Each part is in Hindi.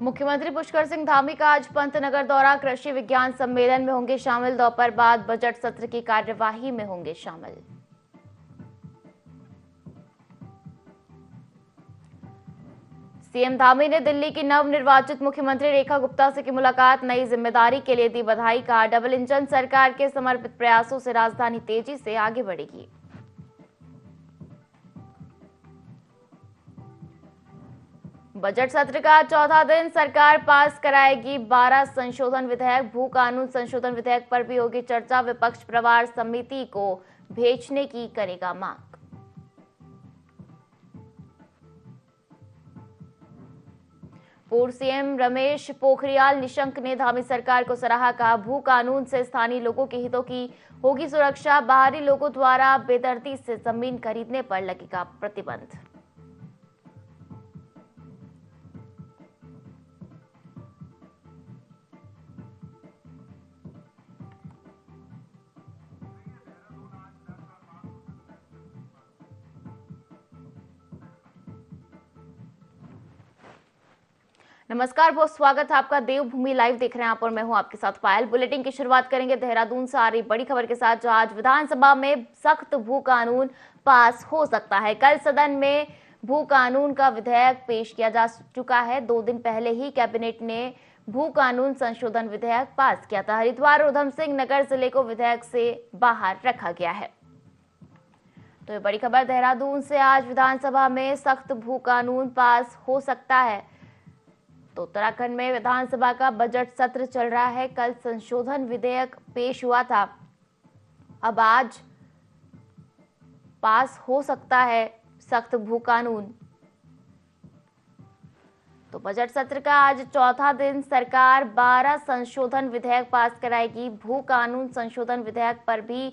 मुख्यमंत्री पुष्कर सिंह धामी का आज पंतनगर दौरा। कृषि विज्ञान सम्मेलन में होंगे शामिल। दोपहर बाद बजट सत्र की कार्यवाही में होंगे शामिल। सीएम धामी ने दिल्ली की नवनिर्वाचित मुख्यमंत्री रेखा गुप्ता से की मुलाकात। नई जिम्मेदारी के लिए दी बधाई। कहा, डबल इंजन सरकार के समर्पित प्रयासों से राजधानी तेजी से आगे बढ़ेगी। बजट सत्र का चौथा दिन। सरकार पास कराएगी 12 संशोधन विधेयक। भू कानून संशोधन विधेयक पर भी होगी चर्चा। विपक्ष प्रवर समिति को भेजने की करेगा मांग। पूर्व सीएम रमेश पोखरियाल निशंक ने धामी सरकार को सराहा। कहा, भू कानून से स्थानीय लोगों के हितों की होगी सुरक्षा। बाहरी लोगों द्वारा बेदर्दी से जमीन खरीदने पर लगेगा प्रतिबंध। नमस्कार, बहुत स्वागत है आपका। देवभूमि लाइव देख रहे हैं आप और मैं हूं आपके साथ पायल। बुलेटिन की शुरुआत करेंगे देहरादून से आ रही बड़ी खबर के साथ, जहां आज विधानसभा में सख्त भू कानून पास हो सकता है। कल सदन में भू कानून का विधेयक पेश किया जा चुका है। 2 दिन पहले ही कैबिनेट ने भू कानून संशोधन विधेयक पास किया था। हरिद्वार और उधम सिंह नगर जिले को विधेयक से बाहर रखा गया है। तो ये बड़ी खबर देहरादून से। आज विधानसभा में सख्त भू कानून पास हो सकता है। तो उत्तराखंड में विधानसभा का बजट सत्र चल रहा है। कल संशोधन विधेयक पेश हुआ था। अब आज पास हो सकता है सख्त भू कानून। तो बजट सत्र का आज चौथा दिन। सरकार 12 संशोधन विधेयक पास कराएगी। भू कानून संशोधन विधेयक पर भी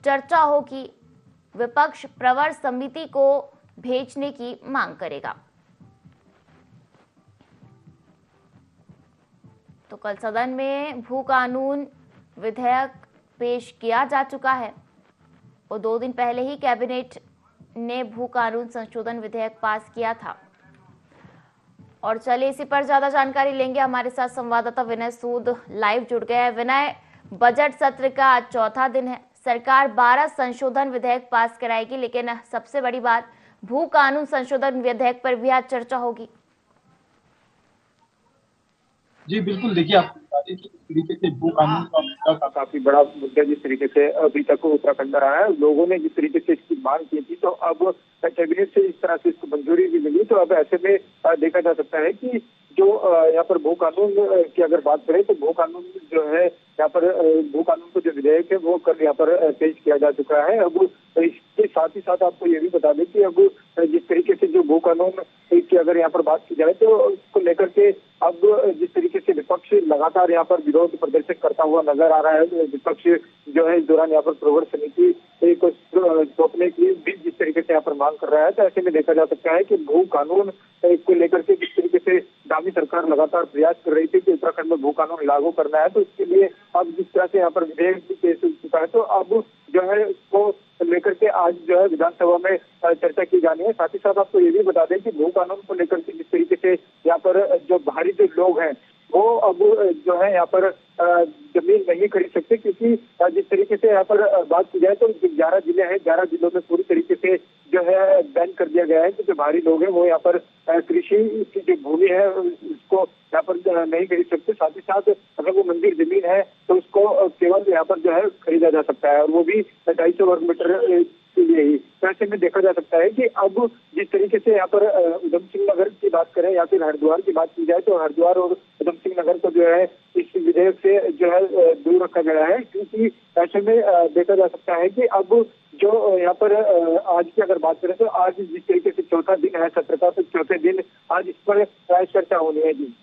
चर्चा होगी। विपक्ष प्रवर समिति को भेजने की मांग करेगा। तो कल सदन में भू कानून विधेयक पेश किया जा चुका है और 2 दिन पहले ही कैबिनेट ने भू कानून संशोधन विधेयक पास किया था। और चलिए इसी पर ज्यादा जानकारी लेंगे। हमारे साथ संवाददाता विनय सूद लाइव जुड़ गए हैं। विनय, बजट सत्र का आज चौथा दिन है। सरकार 12 संशोधन विधेयक पास कराएगी, लेकिन सबसे बड़ी बात, भू कानून संशोधन विधेयक पर भी आज चर्चा होगी। जी बिल्कुल, देखिए आपको बता दें कि इस तरीके से भू कानून का मुद्दा का काफी बड़ा मुद्दा जिस तरीके से अभी तक उत्तराखंड में रहा है, लोगों ने जिस तरीके से इसकी मांग की थी, तो अब कैबिनेट से इस तरह से इसको मंजूरी भी मिली। तो अब ऐसे में देखा जा सकता है कि जो यहाँ पर भू कानून की अगर बात करें तो भू कानून जो है यहाँ पर भू कानून को जो विधेयक है वो कल यहाँ पर पेश किया जा चुका है। अब इसके साथ ही साथ आपको ये भी बता दें कि अब जिस तरीके से जो भू कानून की अगर यहाँ पर बात की जाए तो उसको लेकर के अब जिस तरीके से विपक्ष लगातार यहाँ पर विरोध प्रदर्शन करता हुआ नजर आ रहा है। विपक्ष जो है इस दौरान यहाँ पर प्रवर समिति को सौंपने की भी जिस तरीके से यहाँ पर मांग कर रहा है, तो ऐसे में देखा जा सकता है कि भू कानून को लेकर के जिस तरीके से दामी सरकार लगातार प्रयास कर रही थी कि उत्तराखंड में भू कानून लागू करना है, तो इसके लिए अब जिस तरह से यहाँ पर विधेयक भी पेश हो चुका है, तो अब जो है इसको लेकर के आज जो है विधानसभा में चर्चा की जानी है। साथ ही साथ आपको ये भी बता दें कि भू कानून को लेकर के जिस तरीके से यहाँ पर जो बाहरी जो लोग हैं वो अब जो है यहाँ पर जमीन नहीं खरीद सकते, क्योंकि जिस तरीके से यहाँ पर बात की जाए तो 11 जिले हैं, 11 जिलों में पूरी तरीके से जो है बैन कर दिया गया है कि जो बाहरी लोग हैं वो यहाँ पर कृषि की जो भूमि है उसको यहाँ पर नहीं खरीद सकते। साथ ही साथ अगर वो मंदिर जमीन है तो उसको केवल यहाँ पर जो है खरीदा जा सकता है, और वो भी 250 वर्ग मीटर के लिए ही। तो ऐसे में देखा जा सकता है कि अब जिस तरीके से यहाँ पर उधम सिंह नगर की बात करें या फिर हरिद्वार की बात की जाए, तो हरिद्वार और उधम सिंह नगर को जो है इस विधेयक से जो है दूर रखा गया है, क्योंकि ऐसे में देखा जा सकता है कि अब जो यहाँ पर आज की अगर बात करें तो आज जिस तरीके से चौथा दिन है सत्र का, तो चौथे दिन आज इस पर चर्चा होनी है। जी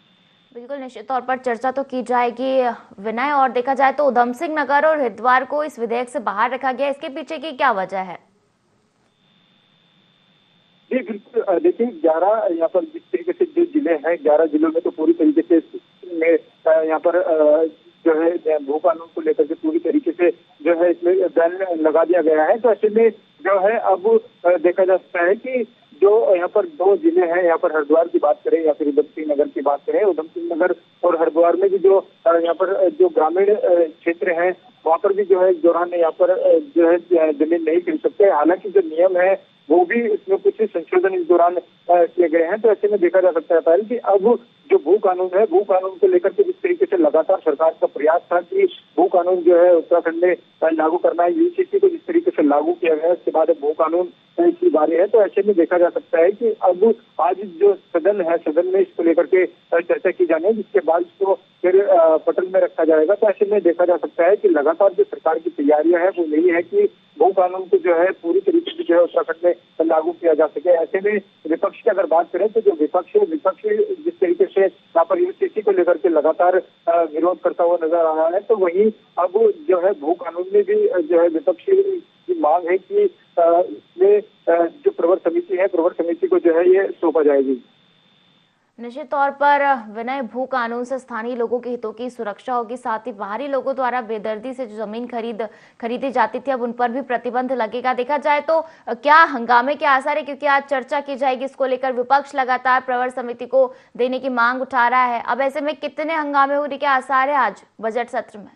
बिल्कुल, निश्चित तौर पर चर्चा तो की जाएगी विनय। और देखा जाए तो उधम सिंह नगर और हरिद्वार को इस विधेयक से बाहर रखा गया, इसके पीछे की क्या वजह है? जी बिल्कुल, देखिए 11 यहाँ पर जिस तरीके से जो जिले हैं, 11 जिलों में तो पूरी तरीके से यहाँ पर जो है भू कानून को लेकर के पूरी तरीके से जो है इसमें बैन लगा दिया गया है। तो ऐसे में जो है अब देखा जा सकता है कि जो यहाँ पर दो जिले हैं, यहाँ पर हरिद्वार की बात करें या फिर उधम सिंह नगर की बात करें, उधम सिंह नगर और हरिद्वार में भी जो यहाँ पर जो ग्रामीण क्षेत्र है, वहाँ पर भी जो है इस दौरान यहाँ पर जो है जमीन नहीं खरीद सकते। हालांकि जो नियम है वो भी इसमें कुछ संशोधन इस दौरान किए गए हैं। तो ऐसे में देखा जा सकता है पहले कि अब जो भू कानून है, भू कानून को लेकर के जिस तरीके से लगातार सरकार का प्रयास था कि भू कानून जो है उत्तराखंड में लागू करना है, यूजीसी को जिस तरीके से लागू किया गया, उसके बाद भू कानून की बारी है। तो ऐसे में देखा जा सकता है कि अब आज जो सदन है, सदन में इसको लेकर के चर्चा की जानी है, जिसके बाद इसको फिर पटल में रखा जाएगा। तो ऐसे में देखा जा सकता है कि लगातार जो सरकार की तैयारियां है वो यही है कि भू कानून को जो है पूरी तरीके से जो है उत्तराखंड में लागू किया जा सके। ऐसे में विपक्ष की अगर बात करें तो जो विपक्ष है, विपक्ष जिस तरीके से यहाँ पर यूजीसी को लेकर के लगातार विरोध करता हुआ नजर आ रहा है, तो वही अब जो है भू कानून में भी जो है विपक्ष की मांग है कि इसमें जो प्रवर समिति है, प्रवर समिति को जो है ये सौंपा जाएगी। निश्चित तौर पर विनय, भू कानून से स्थानीय लोगों के हितों की सुरक्षा होगी, साथ ही बाहरी लोगों द्वारा बेदर्दी से जो जमीन खरीदी जाती थी अब उन पर भी प्रतिबंध लगेगा। देखा जाए तो क्या हंगामे के आसार है, क्योंकि आज चर्चा की जाएगी इसको लेकर, विपक्ष लगातार प्रवर समिति को देने की मांग उठा रहा है। अब ऐसे में कितने हंगामे होने के आसार है आज बजट सत्र में?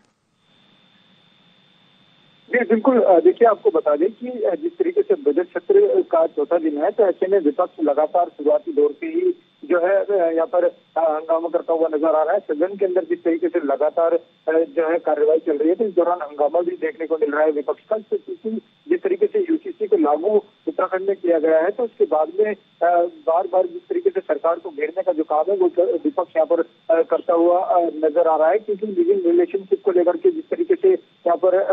जी बिल्कुल, देखिए आपको बता दें कि जिस तरीके से बजट सत्र का चौथा दिन है, तो ऐसे में विपक्ष लगातार शुरुआती दौर से ही जो है यहाँ पर हंगामा करता हुआ नजर आ रहा है। सदन के अंदर जिस तरीके से लगातार जो है कार्यवाही चल रही है, तो इस दौरान हंगामा भी देखने को मिल रहा है विपक्ष का, क्योंकि जिस तरीके से यूजीसी को लागू उत्तराखंड में किया गया है, तो उसके बाद में बार बार जिस तरीके से सरकार को घेरने का जो काम है वो विपक्ष यहाँ पर करता हुआ नजर आ रहा है। क्योंकि लिविंग रिलेशनशिप को लेकर के जिस तरीके से यहाँ पर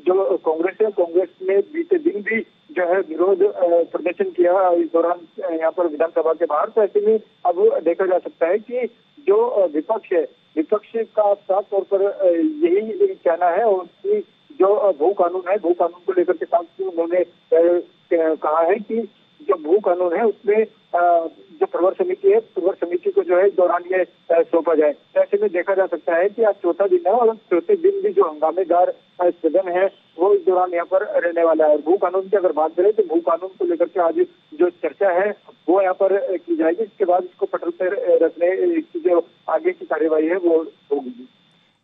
जो कांग्रेस है, कांग्रेस ने बीते दिन भी जो है विरोध प्रदर्शन किया इस दौरान यहाँ पर विधानसभा के बाहर। तो ऐसे में अब देखा जा सकता है कि जो विपक्ष है, विपक्ष का साफ तौर पर यही कहना है और कि जो भू कानून है, भू कानून को लेकर के साथ उन्होंने कहा है कि जो भू कानून है उसमें जो प्रवर समिति है, प्रवर समिति को जो है इस दौरान ये सौंपा जाए। ऐसे में देखा जा सकता है कि आज चौथा दिन है और चौथे दिन भी जो हंगामेदार सदन है वो इस दौरान यहाँ पर रहने वाला है। भू कानून की अगर बात करें तो भू कानून को लेकर के आज जो चर्चा है वो यहाँ पर की जाएगी। इसके बाद इसको पटल पर रखने की जो आगे की कार्यवाही है वो होगी।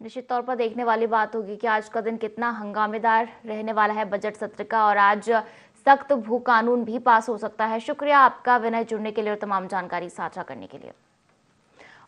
निश्चित तौर पर देखने वाली बात होगी कि आज का दिन कितना हंगामेदार रहने वाला है बजट सत्र का, और आज सख्त भू कानून भी पास हो सकता है। शुक्रिया आपका विनय, जुड़ने के लिए और तमाम जानकारी साझा करने के लिए।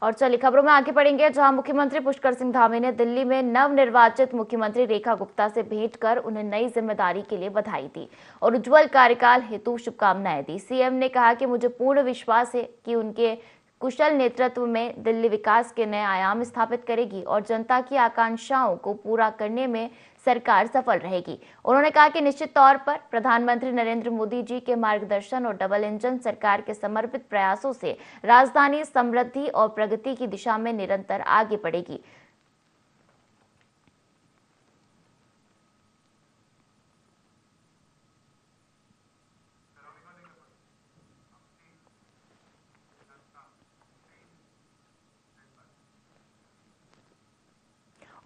और चलिए खबरों में आगे बढ़ेंगे, जहां मुख्यमंत्री पुष्कर सिंह धामी ने दिल्ली में नवनिर्वाचित मुख्यमंत्री रेखा गुप्ता से भेंट कर उन्हें नई जिम्मेदारी के लिए बधाई दी और उज्जवल कार्यकाल हेतु शुभकामनाएं दी। सीएम ने कहा कि मुझे पूर्ण विश्वास है कि उनके कुशल नेतृत्व में दिल्ली विकास के नए आयाम स्थापित करेगी और जनता की आकांक्षाओं को पूरा करने में सरकार सफल रहेगी। उन्होंने कहा कि निश्चित तौर पर प्रधानमंत्री नरेंद्र मोदी जी के मार्गदर्शन और डबल इंजन सरकार के समर्पित प्रयासों से राजधानी समृद्धि और प्रगति की दिशा में निरंतर आगे बढ़ेगी।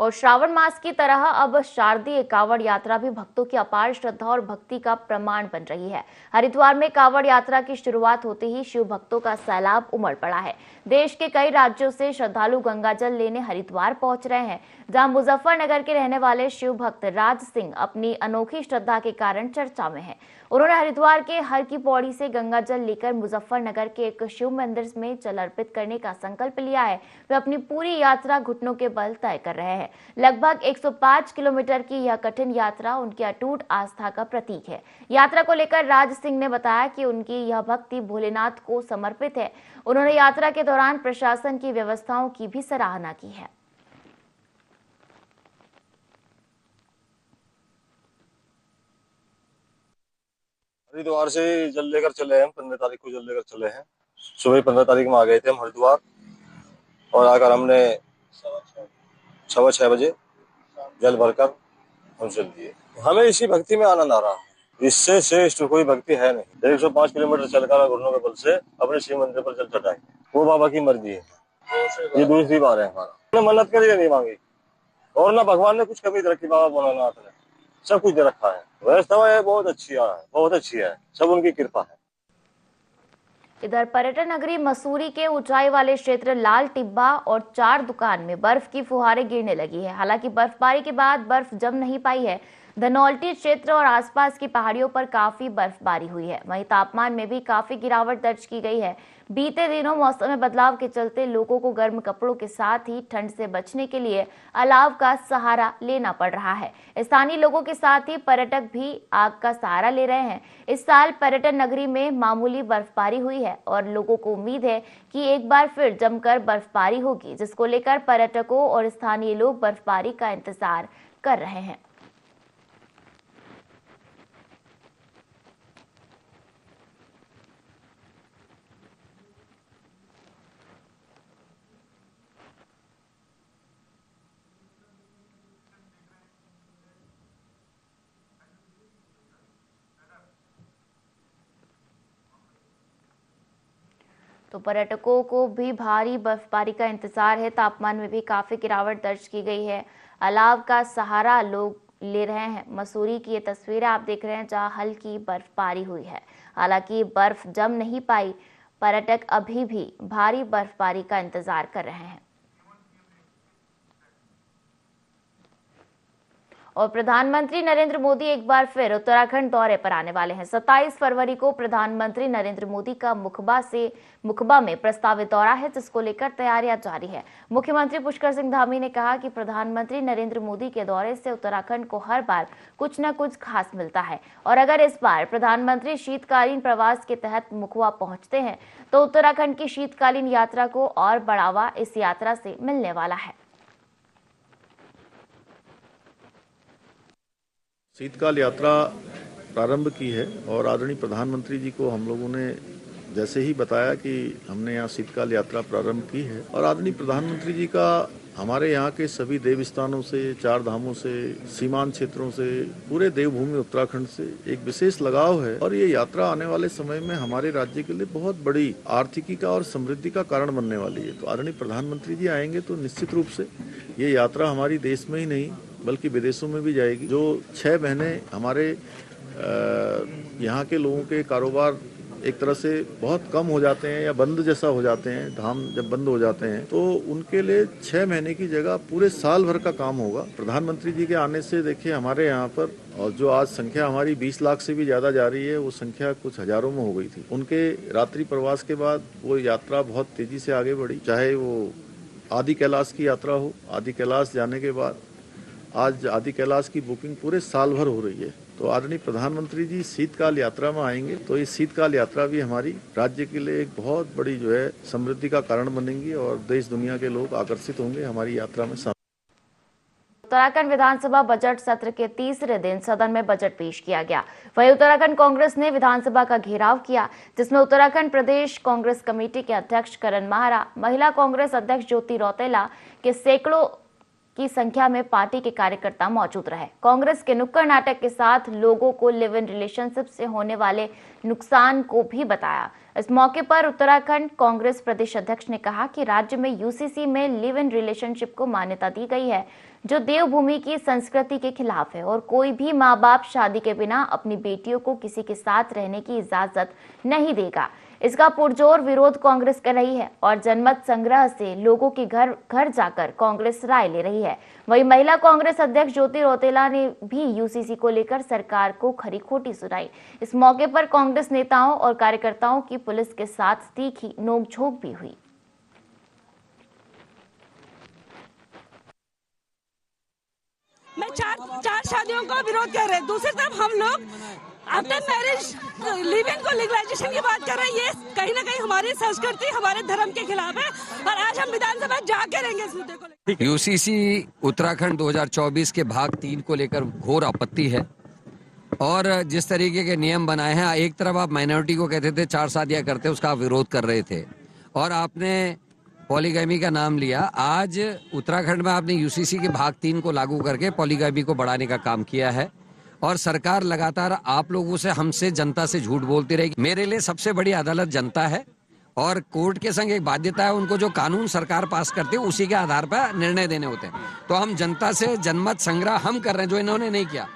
और श्रावण मास की तरह अब शारदीय कांवड़ यात्रा भी भक्तों की अपार श्रद्धा और भक्ति का प्रमाण बन रही है। हरिद्वार में कांवड़ यात्रा की शुरुआत होते ही शिव भक्तों का सैलाब उमड़ पड़ा है। देश के कई राज्यों से श्रद्धालु गंगाजल लेने हरिद्वार पहुंच रहे हैं, जहां मुजफ्फरनगर के रहने वाले शिव भक्त राज सिंह अपनी अनोखी श्रद्धा के कारण चर्चा में हैं। उन्होंने हरिद्वार के हर की पौड़ी से गंगाजल लेकर मुजफ्फरनगर के एक शिव मंदिर में जल अर्पित करने का संकल्प लिया है। वे अपनी पूरी यात्रा घुटनों के बल तय कर रहे हैं। लगभग 105 किलोमीटर की यह कठिन यात्रा उनकी अटूट आस्था का प्रतीक है। यात्रा को लेकर राज सिंह ने बताया कि उनकी यह भक्ति भोलेनाथ को समर्पित है। उन्होंने यात्रा के दौरान प्रशासन की व्यवस्थाओं की भी सराहना की है। हरिद्वार से जल लेकर चले हैं हम, 15 तारीख को जल लेकर चले हैं। सुबह 15 तारीख में आ गए थे हम हरिद्वार और आकर हमने 6:15 बजे जल भरकर हम चल दिए। हमें इसी भक्ति में आनंद आ रहा है, इससे श्रेष्ठ कोई भक्ति है नहीं। 105 किलोमीटर चलकर घुटनों के बल से अपने शिव मंदिर पर जल चढ़ाए, वो बाबा की मर्जी है। ये दूसरी बार है हमारा। मन्नत करिए नहीं मांगी और ना भगवान ने कुछ कमी रखी, बाबा भोलानाथ ने सब कुछ दे रखा है। व्यवस्था है बहुत अच्छी है, बहुत अच्छी है, सब उनकी कृपा है। इधर पर्यटन नगरी मसूरी के ऊंचाई वाले क्षेत्र लाल टिब्बा और 4 दुकान में बर्फ की फुहारें गिरने लगी है। हालांकि बर्फबारी के बाद बर्फ जम नहीं पाई है। धनौल्टी क्षेत्र और आसपास की पहाड़ियों पर काफी बर्फबारी हुई है। वहीं तापमान में भी काफी गिरावट दर्ज की गई है। बीते दिनों मौसम में बदलाव के चलते लोगों को गर्म कपड़ों के साथ ही ठंड से बचने के लिए अलाव का सहारा लेना पड़ रहा है। स्थानीय लोगों के साथ ही पर्यटक भी आग का सहारा ले रहे हैं। इस साल पर्यटन नगरी में मामूली बर्फबारी हुई है और लोगों को उम्मीद है कि एक बार फिर जमकर बर्फबारी होगी, जिसको लेकर पर्यटकों और स्थानीय लोग बर्फबारी का इंतजार कर रहे हैं। तो पर्यटकों को भी भारी बर्फबारी का इंतजार है। तापमान में भी काफी गिरावट दर्ज की गई है। अलाव का सहारा लोग ले रहे हैं। मसूरी की ये तस्वीरें आप देख रहे हैं जहां हल्की बर्फबारी हुई है। हालांकि बर्फ जम नहीं पाई। पर्यटक अभी भी भारी बर्फबारी का इंतजार कर रहे हैं। और प्रधानमंत्री नरेंद्र मोदी एक बार फिर उत्तराखंड दौरे पर आने वाले हैं। 27 फरवरी को प्रधानमंत्री नरेंद्र मोदी का मुखबा में प्रस्तावित दौरा है, जिसको लेकर तैयारियां जारी है। मुख्यमंत्री पुष्कर सिंह धामी ने कहा कि प्रधानमंत्री नरेंद्र मोदी के दौरे से उत्तराखंड को हर बार कुछ न कुछ खास मिलता है और अगर इस बार प्रधानमंत्री शीतकालीन प्रवास के तहत मुखबा पहुंचते हैं तो उत्तराखंड की शीतकालीन यात्रा को और बढ़ावा इस यात्रा से मिलने वाला है। शीतकाल यात्रा प्रारंभ की है और आदरणीय प्रधानमंत्री जी को हम लोगों ने जैसे ही बताया कि हमने यहाँ शीतकाल यात्रा प्रारंभ की है और आदरणीय प्रधानमंत्री जी का हमारे यहाँ के सभी देव स्थानों से, 4 धामों से, सीमांत क्षेत्रों से, पूरे देवभूमि उत्तराखंड से एक विशेष लगाव है और ये यात्रा आने वाले समय में हमारे राज्य के लिए बहुत बड़ी आर्थिकी का और समृद्धि का कारण बनने वाली है। तो आदरणीय प्रधानमंत्री जी आएंगे तो निश्चित रूप से ये यात्रा हमारी देश में ही नहीं बल्कि विदेशों में भी जाएगी। जो 6 महीने हमारे यहाँ के लोगों के कारोबार एक तरह से बहुत कम हो जाते हैं या बंद जैसा हो जाते हैं, धाम जब बंद हो जाते हैं तो उनके लिए 6 महीने की जगह पूरे साल भर का काम होगा। प्रधानमंत्री जी के आने से देखिए हमारे यहाँ पर और जो आज संख्या हमारी 20 लाख से भी ज्यादा जा रही है वो संख्या कुछ हजारों में हो गई थी। उनके रात्रि प्रवास के बाद वो यात्रा बहुत तेजी से आगे बढ़ी। चाहे वो आदि कैलाश की यात्रा हो, आदि कैलाश जाने के बाद आज आदि कैलाश की बुकिंग पूरे साल भर हो रही है। तो आदरणीय प्रधानमंत्री जी शीतकाल यात्रा में आएंगे तो ये शीतकाल यात्रा भी हमारी राज्य के लिए एक बहुत बड़ी जो है समृद्धि का कारण बनेंगी और देश दुनिया के लोग आकर्षित होंगे हमारी यात्रा में। उत्तराखंड विधानसभा बजट सत्र के तीसरे दिन सदन में बजट पेश किया गया। वहीं उत्तराखंड कांग्रेस ने विधानसभा का घेराव किया, जिसमें उत्तराखंड प्रदेश कांग्रेस कमेटी के अध्यक्ष करण माहरा, महिला कांग्रेस अध्यक्ष ज्योति रौतेला के सैकड़ों की संख्या में पार्टी के कार्यकर्ता मौजूद रहे। कांग्रेस के नुक्कड़ नाटक के साथ लोगों को लिव इन रिलेशनशिप से होने वाले नुकसान को भी बताया। इस मौके पर उत्तराखंड कांग्रेस प्रदेश अध्यक्ष ने कहा कि राज्य में यूसीसी में लिव इन रिलेशनशिप को मान्यता दी गई है, जो देवभूमि की संस्कृति के खिलाफ है और कोई भी माँ बाप शादी के बिना अपनी बेटियों को किसी के साथ रहने की इजाजत नहीं देगा। इसका पुरजोर विरोध कांग्रेस कर रही है और जनमत संग्रह से लोगों के घर घर जाकर कांग्रेस राय ले रही है। वहीं महिला कांग्रेस अध्यक्ष ज्योति रौतेला ने भी यूसीसी को लेकर सरकार को खरी खोटी सुनाई। इस मौके पर कांग्रेस नेताओं और कार्यकर्ताओं की पुलिस के साथ तीखी नोकझोंक भी हुई। मैं चार शादियों का विरोध कर रहे हैं। दूसरी तरफ हम लोग आफ्टर मैरिज लिव-इन को लीगलाइजेशन की बात कर रहे हैं। ये कहीं ना कहीं हमारी संस्कृति, हमारे धर्म के खिलाफ है और आज हम विधानसभा जाके रहेंगे इस मुद्दे को। यूसीसी उत्तराखंड 2024 के भाग 3 को लेकर घोर आपत्ति है और जिस तरीके के नियम बनाए हैं, एक तरफ आप माइनॉरिटी को कहते थे 4 शादियां करते, उसका विरोध कर रहे थे और आपने पॉलीगैमी का नाम लिया। आज उत्तराखंड में आपने यूसीसी के भाग 3 को लागू करके पॉलीगैमी को बढ़ाने का काम किया है और सरकार लगातार आप लोगों से, हमसे, जनता से झूठ बोलती रहेगी। मेरे लिए सबसे बड़ी अदालत जनता है और कोर्ट के संग एक बाध्यता है, उनको जो कानून सरकार पास करती है उसी के आधार पर निर्णय देने होते हैं। तो हम जनता से जनमत संग्रह हम कर रहे हैं, जो इन्होंने नहीं किया।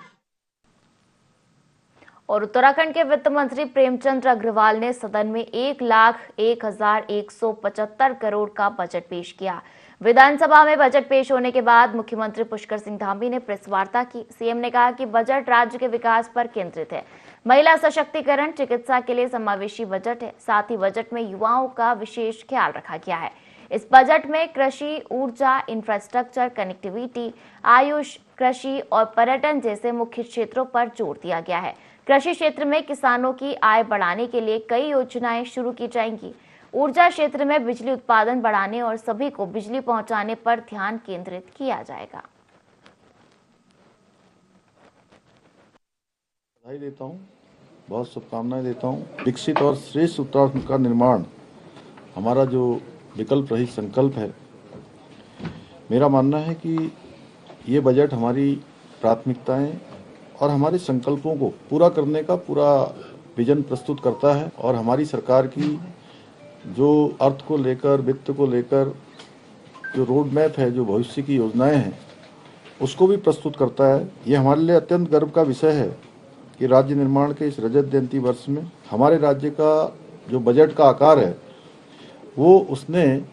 और उत्तराखंड के वित्त मंत्री प्रेमचंद अग्रवाल ने सदन में 1,01,175 करोड़ का बजट पेश किया। विधानसभा में बजट पेश होने के बाद मुख्यमंत्री पुष्कर सिंह धामी ने प्रेस वार्ता की। सीएम ने कहा कि बजट राज्य के विकास पर केंद्रित है, महिला सशक्तिकरण, चिकित्सा के लिए समावेशी बजट है। साथ ही बजट में युवाओं का विशेष ख्याल रखा गया है। इस बजट में कृषि, ऊर्जा, इंफ्रास्ट्रक्चर, कनेक्टिविटी, आयुष, कृषि और पर्यटन जैसे मुख्य क्षेत्रों पर जोर दिया गया है। कृषि क्षेत्र में किसानों की आय बढ़ाने के लिए कई योजनाएं शुरू की जाएंगी। ऊर्जा क्षेत्र में बिजली उत्पादन बढ़ाने और सभी को बिजली पहुंचाने पर ध्यान केंद्रित किया जाएगा। बधाई देता हूं, बहुत शुभकामनाएं देता हूं। विकसित और श्रेष्ठ उत्तराखंड का निर्माण हमारा जो विकल्प रहित संकल्प है। मेरा मानना है कि ये बजट हमारी प्राथमिकताएं और हमारे संकल्पों को पूरा करने का पूरा विजन प्रस्तुत करता है और हमारी सरकार की जो अर्थ को लेकर, वित्त को लेकर जो रोड मैप है, जो भविष्य की योजनाएं हैं, उसको भी प्रस्तुत करता है। ये हमारे लिए अत्यंत गर्व का विषय है कि राज्य निर्माण के इस रजत जयंती वर्ष में हमारे राज्य का जो बजट का आकार है वो उसने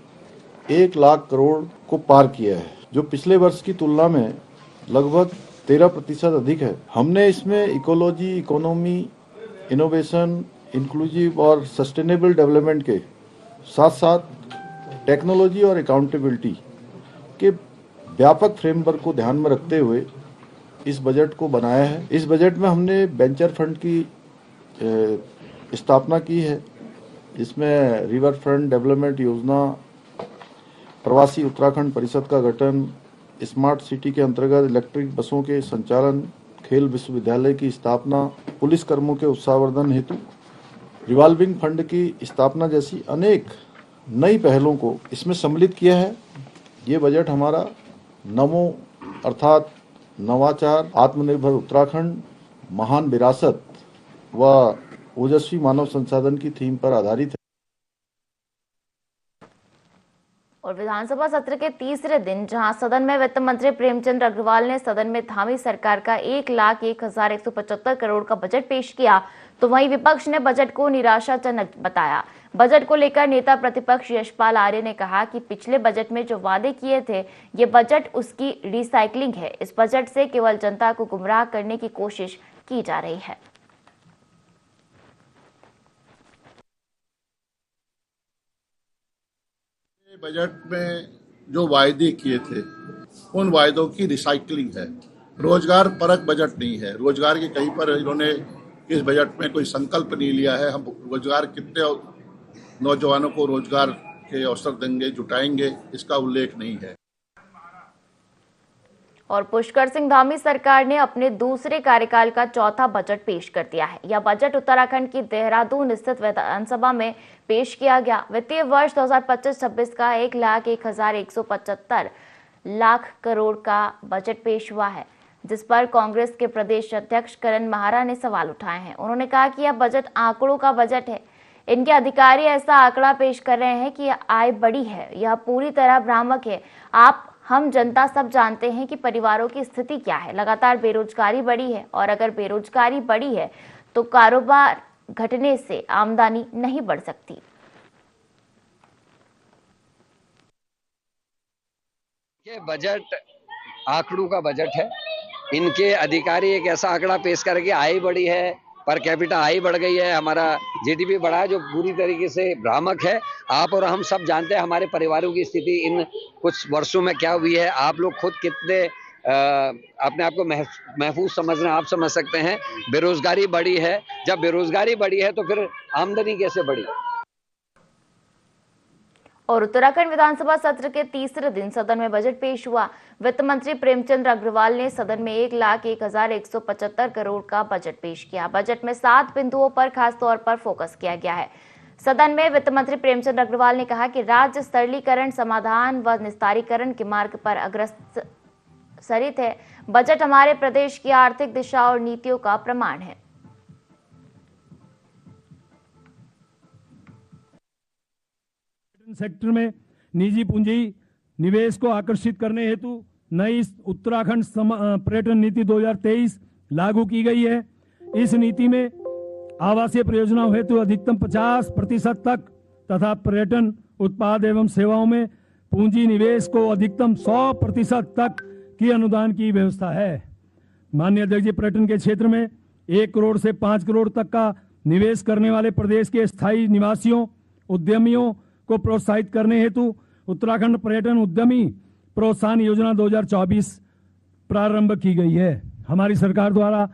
1 लाख करोड़ को पार किया है, जो पिछले वर्ष की तुलना में लगभग 13% अधिक है। हमने इसमें इकोलॉजी, इकोनॉमी, इनोवेशन, इंक्लूसिव और सस्टेनेबल डेवलपमेंट के साथ साथ टेक्नोलॉजी और अकाउंटेबिलिटी के व्यापक फ्रेमवर्क को ध्यान में रखते हुए इस बजट को बनाया है। इस बजट में हमने वेंचर फंड की स्थापना की है, जिसमें रिवर फ्रंट डेवलपमेंट योजना, प्रवासी उत्तराखंड परिषद का गठन, स्मार्ट सिटी के अंतर्गत इलेक्ट्रिक बसों के संचालन, खेल विश्वविद्यालय की स्थापना, पुलिस कर्मों के उत्साहवर्धन हेतु रिवॉल्विंग फंड की स्थापना जैसी अनेक नई पहलों को इसमें सम्मिलित किया है। ये बजट हमारा नमो अर्थात नवाचार, आत्मनिर्भर उत्तराखंड, महान विरासत व ओजस्वी मानव संसाधन की थीम पर आधारित है। और विधानसभा सत्र के तीसरे दिन जहां सदन में वित्त मंत्री प्रेमचंद अग्रवाल ने सदन में धामी सरकार का 1,01,175 करोड़ का बजट पेश किया, तो वहीं विपक्ष ने बजट को निराशाजनक बताया। बजट को लेकर नेता प्रतिपक्ष यशपाल आर्य ने कहा कि पिछले बजट में जो वादे किए थे, ये बजट उसकी रिसाइकलिंग है। इस बजट से केवल जनता को गुमराह करने की कोशिश की जा रही है। बजट में जो वायदे किए थे उन वायदों की रिसाइकलिंग है, रोजगार परक बजट नहीं है। रोजगार के कहीं पर इन्होंने इस बजट में कोई संकल्प नहीं लिया है। हम रोजगार कितने नौजवानों को रोजगार के अवसर देंगे, जुटाएंगे, इसका उल्लेख नहीं है। और पुष्कर सिंह धामी सरकार ने अपने दूसरे कार्यकाल का चौथा बजट पेश कर दिया है। यह बजट उत्तराखंड की देहरादून स्थित विधानसभा में पेश किया गया। वित्तीय वर्ष 2025-26 का 1,01,175 लाख करोड़ का बजट पेश हुआ है, जिस पर कांग्रेस के प्रदेश अध्यक्ष करण माहरा ने सवाल उठाए हैं। उन्होंने कहा कि यह बजट आंकड़ों का बजट है। इनके अधिकारी ऐसा आंकड़ा पेश कर रहे हैं कि आय बढ़ी है, यह पूरी तरह भ्रामक है। हम जनता सब जानते हैं कि परिवारों की स्थिति क्या है। लगातार बेरोजगारी बढ़ी है और अगर बेरोजगारी बढ़ी है तो कारोबार घटने से आमदनी नहीं बढ़ सकती। ये बजट आंकड़ों का बजट है। इनके अधिकारी एक ऐसा आंकड़ा पेश करके आय बढ़ी है, पर कैपिटा आय बढ़ गई है, हमारा जीडीपी बढ़ा है, जो पूरी तरीके से भ्रामक है। आप और हम सब जानते हैं हमारे परिवारों की स्थिति इन कुछ वर्षों में क्या हुई है। आप लोग खुद कितने अपने आप को महफूज समझ रहे हैं, आप समझ सकते हैं। बेरोजगारी बढ़ी है, जब बेरोजगारी बढ़ी है तो फिर आमदनी कैसे बढ़ी। और उत्तराखंड विधानसभा सत्र के तीसरे दिन सदन में बजट पेश हुआ। वित्त मंत्री प्रेमचंद अग्रवाल ने सदन में 1,01,175 करोड़ का बजट पेश किया। बजट में 7 बिंदुओं पर खास तौर पर फोकस किया गया है। सदन में वित्त मंत्री प्रेमचंद अग्रवाल ने कहा कि राज्य सरलीकरण, समाधान व निस्तारीकरण के मार्ग पर अग्रसरित है। बजट हमारे प्रदेश की आर्थिक दिशा और नीतियों का प्रमाण है। सेक्टर में निजी पूंजी निवेश को आकर्षित करने हेतु नई उत्तराखंड पर्यटन नीति 2023 लागू की गई है। इस नीति में आवासीय परियोजनाओं हेतु अधिकतम 50% तक तथा पर्यटन उत्पाद एवं सेवाओं में पूंजी निवेश को अधिकतम 100% तक की अनुदान की व्यवस्था है। माननीय अध्यक्ष जी, पर्यटन के क्षेत्र में 1 करोड़ से 5 करोड़ तक का निवेश करने वाले प्रदेश के स्थायी निवासियों उद्यमियों को प्रोत्साहित करने हेतु उत्तराखंड पर्यटन उद्यमी प्रोत्साहन योजना 2024 प्रारंभ की गई है। हमारी सरकार द्वारा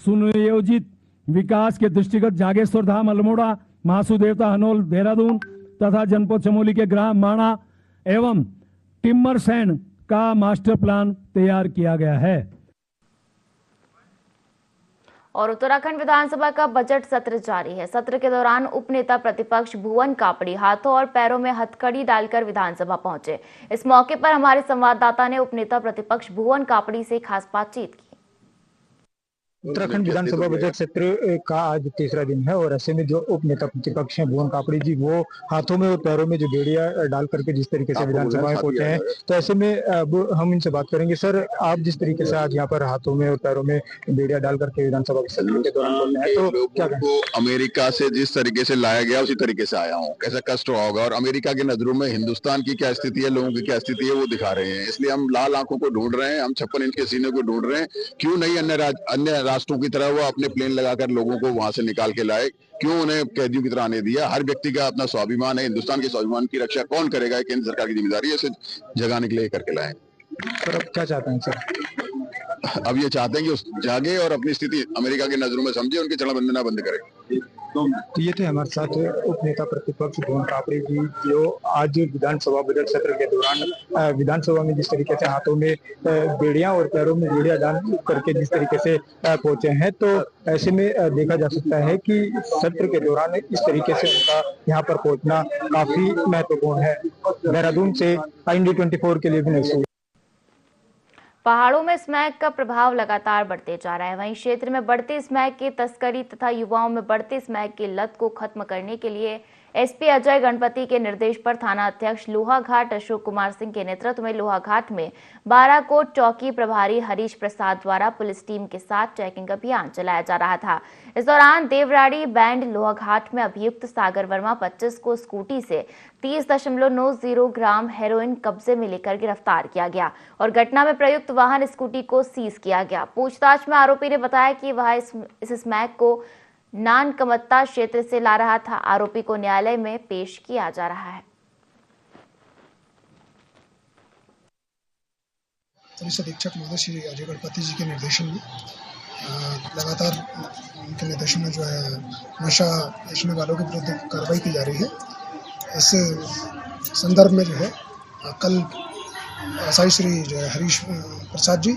सुनियोजित विकास के दृष्टिगत जागेश्वर धाम अल्मोड़ा, महासू देवता हनोल देहरादून तथा जनपद चमोली के ग्राम माणा एवं टिम्बर सैंड का मास्टर प्लान तैयार किया गया है। और उत्तराखंड विधानसभा का बजट सत्र जारी है। सत्र के दौरान उपनेता प्रतिपक्ष भुवन कापड़ी हाथों और पैरों में हथकड़ी डालकर विधानसभा पहुंचे। इस मौके पर हमारे संवाददाता ने उपनेता प्रतिपक्ष भुवन कापड़ी से खास बातचीत की। उत्तराखंड विधानसभा बजट सत्र का आज तीसरा दिन है और ऐसे में जो उप नेता प्रतिपक्ष हैं भुवन कापड़ी जी, वो हाथों में और पैरों में जो बेड़ियां डाल करके जिस तरीके से विधानसभा में पहुंचे हैं, तो ऐसे में अब हम इनसे बात करेंगे। सर, आप जिस तरीके से आज यहाँ पर हाथों में और पैरों में बेड़ियां डाल करके विधानसभा के सत्र के दौरान बोल रहे हैं, तो क्या कहें? अमेरिका से जिस तरीके से लाया गया उसी तरीके से आया हूँ। कैसा कष्ट हुआ होगा और अमेरिका की नजरों में हिंदुस्तान की क्या स्थिति है, लोगों की क्या स्थिति है, वो दिखा रहे हैं। इसलिए हम लाल आंखों को ढूंढ रहे हैं, हम 56 इंच के सीने को ढूंढ रहे हैं। क्यों नहीं अन्य राष्ट्रों की तरह वो अपने प्लेन लगाकर लोगों को वहां से निकाल के लाए? क्यों उन्हें कैदियों की तरह आने दिया? हर व्यक्ति का अपना स्वाभिमान है। हिंदुस्तान के स्वाभिमान की रक्षा कौन करेगा? केंद्र सरकार की जिम्मेदारी है, इसे जगाने के लिए करके लाए। सर, अब क्या चाहते हैं सर? अब ये चाहते हैं कि जागे और अपनी स्थिति अमेरिका की नजरों में समझे, उनकी चरण वंदना बंद करे। तो ये थे हमारे साथ उप नेता प्रतिपक्ष भुवन कापड़ी जी, जो आज विधानसभा बजट सत्र के दौरान विधानसभा में जिस तरीके से हाथों में बेड़ियां और पैरों में बेड़ियां डाल करके जिस तरीके से पहुंचे हैं, तो ऐसे में देखा जा सकता है कि सत्र के दौरान इस तरीके से उनका यहाँ पर पहुंचना काफी महत्वपूर्ण है। देहरादून से IND24 के लिए विनय। पहाड़ों में स्मैग का प्रभाव लगातार बढ़ते जा रहा है। वहीं क्षेत्र में बढ़ती स्मैग की तस्करी तथा युवाओं में बढ़ती स्मैग की लत को खत्म करने के लिए एसपी अजय गणपति के निर्देश पर थाना अध्यक्ष लोहाघाट अशोक कुमार सिंह के नेतृत्व में लोहाघाट में बाराकोट चौकी प्रभारी हरीश प्रसाद द्वारा पुलिस टीम के साथ चेकिंग अभियान चलाया जा रहा था। इस दौरान देवराड़ी बैंड लोहाघाट में अभियुक्त सागर वर्मा 25 को स्कूटी से 30.90 ग्राम हेरोइन कब्जे में लेकर गिरफ्तार किया गया और घटना में प्रयुक्त वाहन स्कूटी को सीज किया गया। पूछताछ में आरोपी ने बताया कि वह इस स्मैक को नानकमत्ता क्षेत्र से ला रहा था। आरोपी को न्यायालय में पेश किया जा रहा है। पुलिस अधीक्षक महोदय श्री अजय गणपति जी के निर्देशन में लगातार उनके निर्देशन में जो है नशा बेचने वालों के विरुद्ध कार्रवाई की जा रही है। इस संदर्भ में जो है कल एसआई श्री जो है हरीश प्रसाद जी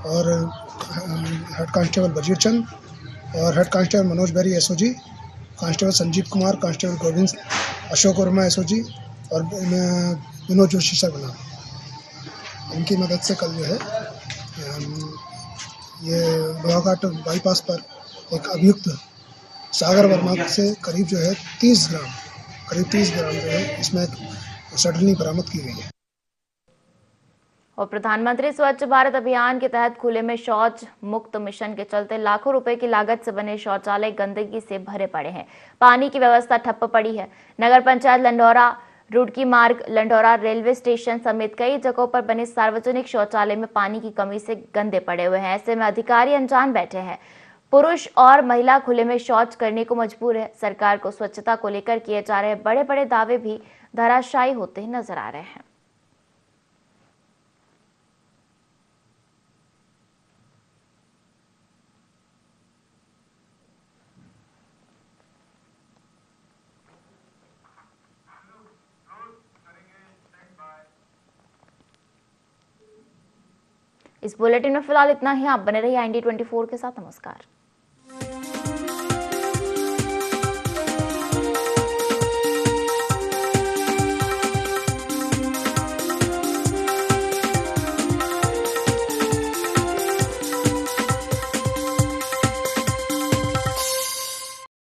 और हेड कांस्टेबल वजीर चंद और head constable Manoj Beri SOG, constable Sanjeev Kumar, constable Govind Ashok Verma SOG और विनोद जोशी सर बना, इनकी मदद से कल जो है ये लोहाघाट बाईपास पर एक अभियुक्त सागर वर्मा से करीब जो है 30 ग्राम जो है इसमें सडनली बरामद की गई है। और प्रधानमंत्री स्वच्छ भारत अभियान के तहत खुले में शौच मुक्त मिशन के चलते लाखों रुपए की लागत से बने शौचालय गंदगी से भरे पड़े हैं। पानी की व्यवस्था ठप्प पड़ी है। नगर पंचायत लंढौरा, रुड़की मार्ग, लंढौरा रेलवे स्टेशन समेत कई जगहों पर बने सार्वजनिक शौचालय में पानी की कमी से गंदे पड़े हुए हैं। ऐसे में अधिकारी अनजान बैठे हैं। पुरुष और महिला खुले में शौच करने को मजबूर है। सरकार को स्वच्छता को लेकर किए जा रहे बड़े बड़े दावे भी धराशायी होते नजर आ रहे हैं। इस बुलेटिन में फिलहाल इतना ही। आप बने रहिए IND24 के साथ। नमस्कार।